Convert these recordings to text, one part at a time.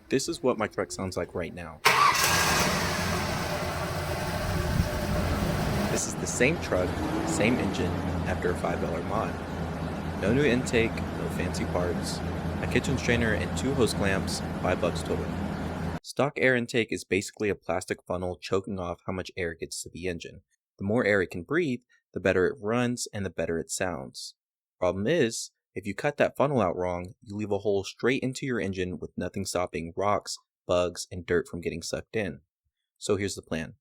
This is what my truck sounds like right now. This is the same truck, same engine, after a $5 mod. No new intake, no fancy parts, a kitchen strainer and 2 hose clamps, $5 total. Stock air intake is basically a plastic funnel choking off how much air gets to the engine. The more air it can breathe, the better it runs and the better it sounds. Problem is, if you cut that funnel out wrong, you leave a hole straight into your engine with nothing stopping rocks, bugs, and dirt from getting sucked in. So here's the plan.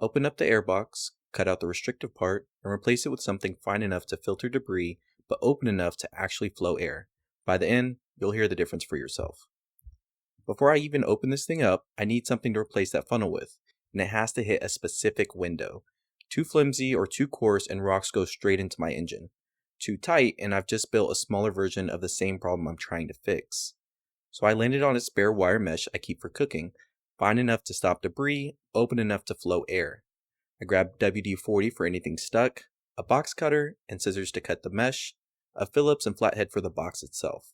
Open up the air box, cut out the restrictive part, and replace it with something fine enough to filter debris, but open enough to actually flow air. By the end, you'll hear the difference for yourself. Before I even open this thing up, I need something to replace that funnel with, and it has to hit a specific window. Too flimsy or too coarse and rocks go straight into my engine. Too tight and I've just built a smaller version of the same problem I'm trying to fix. So I landed on a spare wire mesh I keep for cooking, fine enough to stop debris, open enough to flow air. I grabbed WD-40 for anything stuck, a box cutter and scissors to cut the mesh, a Phillips and flathead for the box itself.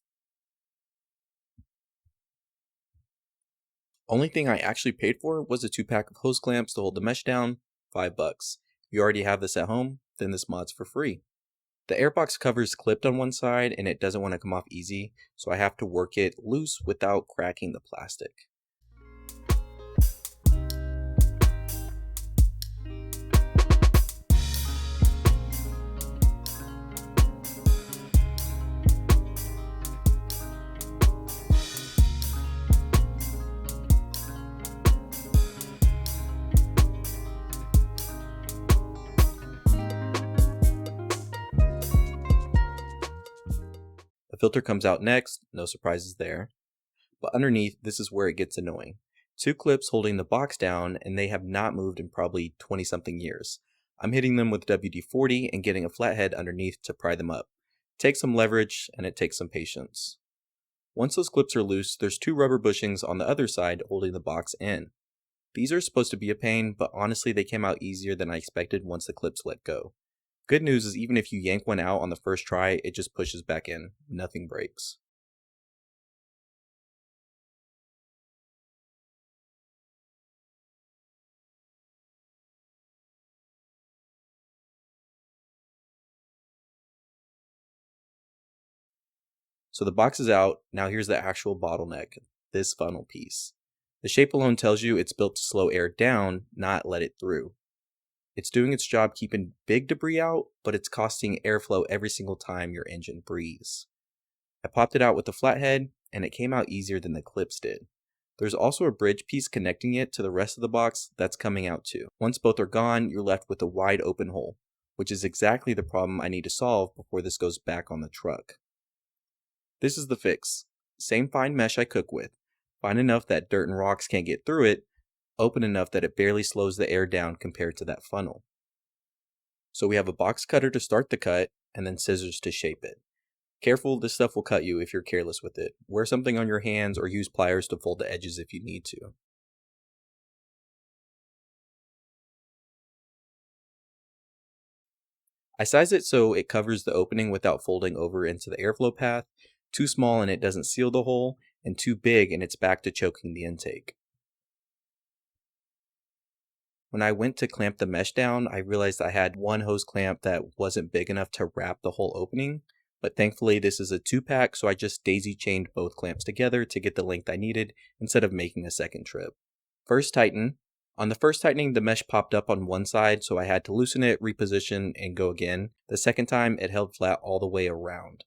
Only thing I actually paid for was a 2-pack of hose clamps to hold the mesh down, $5. If you already have this at home, then this mod's for free. The airbox cover is clipped on one side and it doesn't want to come off easy, so I have to work it loose without cracking the plastic. The filter comes out next, no surprises there. But underneath, this is where it gets annoying. 2 clips holding the box down and they have not moved in probably 20 something years. I'm hitting them with WD-40 and getting a flathead underneath to pry them up. It takes some leverage and it takes some patience. Once those clips are loose, there's 2 rubber bushings on the other side holding the box in. These are supposed to be a pain, but honestly they came out easier than I expected once the clips let go. Good news is even if you yank one out on the first try, it just pushes back in. Nothing breaks. So the box is out, now here's the actual bottleneck, this funnel piece. The shape alone tells you it's built to slow air down, not let it through. It's doing its job keeping big debris out, but it's costing airflow every single time your engine breathes. I popped it out with the flathead, and it came out easier than the clips did. There's also a bridge piece connecting it to the rest of the box that's coming out too. Once both are gone, you're left with a wide open hole, which is exactly the problem I need to solve before this goes back on the truck. This is the fix. Same fine mesh I cook with, fine enough that dirt and rocks can't get through it, open enough that it barely slows the air down compared to that funnel. So we have a box cutter to start the cut, and then scissors to shape it. Careful, this stuff will cut you if you're careless with it. Wear something on your hands or use pliers to fold the edges if you need to. I size it so it covers the opening without folding over into the airflow path, too small and it doesn't seal the hole, and too big and it's back to choking the intake. When I went to clamp the mesh down, I realized I had 1 hose clamp that wasn't big enough to wrap the whole opening, but thankfully this is a 2-pack, so I just daisy chained both clamps together to get the length I needed instead of making a second trip. First tighten. On the first tightening, the mesh popped up on one side, so I had to loosen it, reposition, and go again. The second time, it held flat all the way around.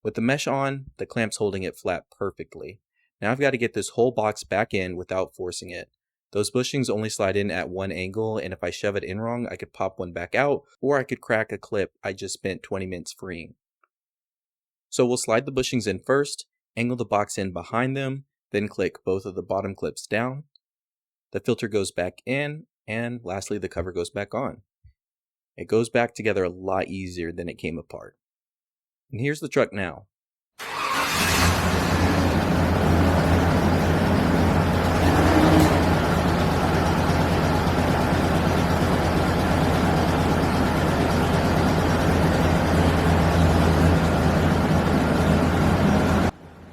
With the mesh on, the clamp's holding it flat perfectly. Now I've got to get this whole box back in without forcing it. Those bushings only slide in at one angle, and if I shove it in wrong, I could pop one back out, or I could crack a clip I just spent 20 minutes freeing. So we'll slide the bushings in first, angle the box in behind them, then click both of the bottom clips down. The filter goes back in, and lastly the cover goes back on. It goes back together a lot easier than it came apart. And here's the truck now.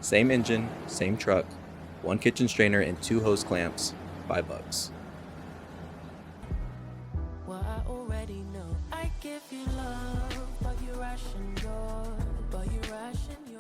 Same engine, same truck, one kitchen strainer and 2 hose clamps, $5. Well, I already know I give you love, but you ration your